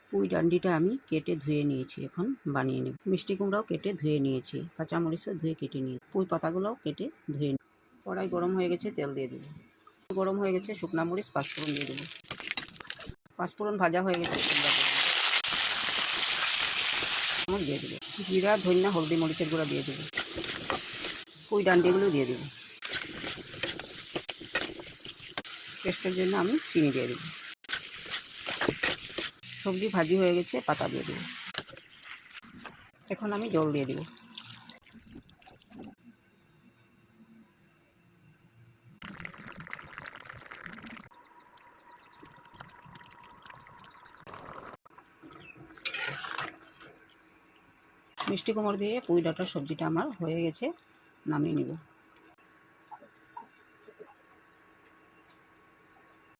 পুঁই ডান্ডিটা আমি কেটে ধুয়ে নিয়েছি, এখন বানিয়ে নেব। মিষ্টি কুমড়াও কেটে ধুয়ে নিয়েছি, কাঁচামরিচও ধুয়ে কেটে নিয়েছি, পুঁই পাতাগুলোও কেটে ধুয়ে নিই। কড়াই গরম হয়ে গেছে, তেল দিয়ে দেবো। গরম হয়ে গেছে, শুকনা মরিচ পাঁচফোড়ন দিয়ে দেবো। পাঁচফোড়ন ভাজা হয়ে গেছে, দিয়ে দেবো। জিরা, ধনিয়া, হলদি, মরিচের গুঁড়া দিয়ে দেবো। পুঁই ডান্ডিগুলো দিয়ে দেবো। টেস্টের জন্য আমি চিনি দিয়ে দেবো। সবজি ভাজি হয়ে গেছে, পাতা দিয়ে দেবো। এখন আমি জল দিয়ে দেবো। মিষ্টি কুমড়ো দিয়ে পুঁই ডাঁটার সবজিটা আমার হয়ে গেছে, নামিয়ে নেব।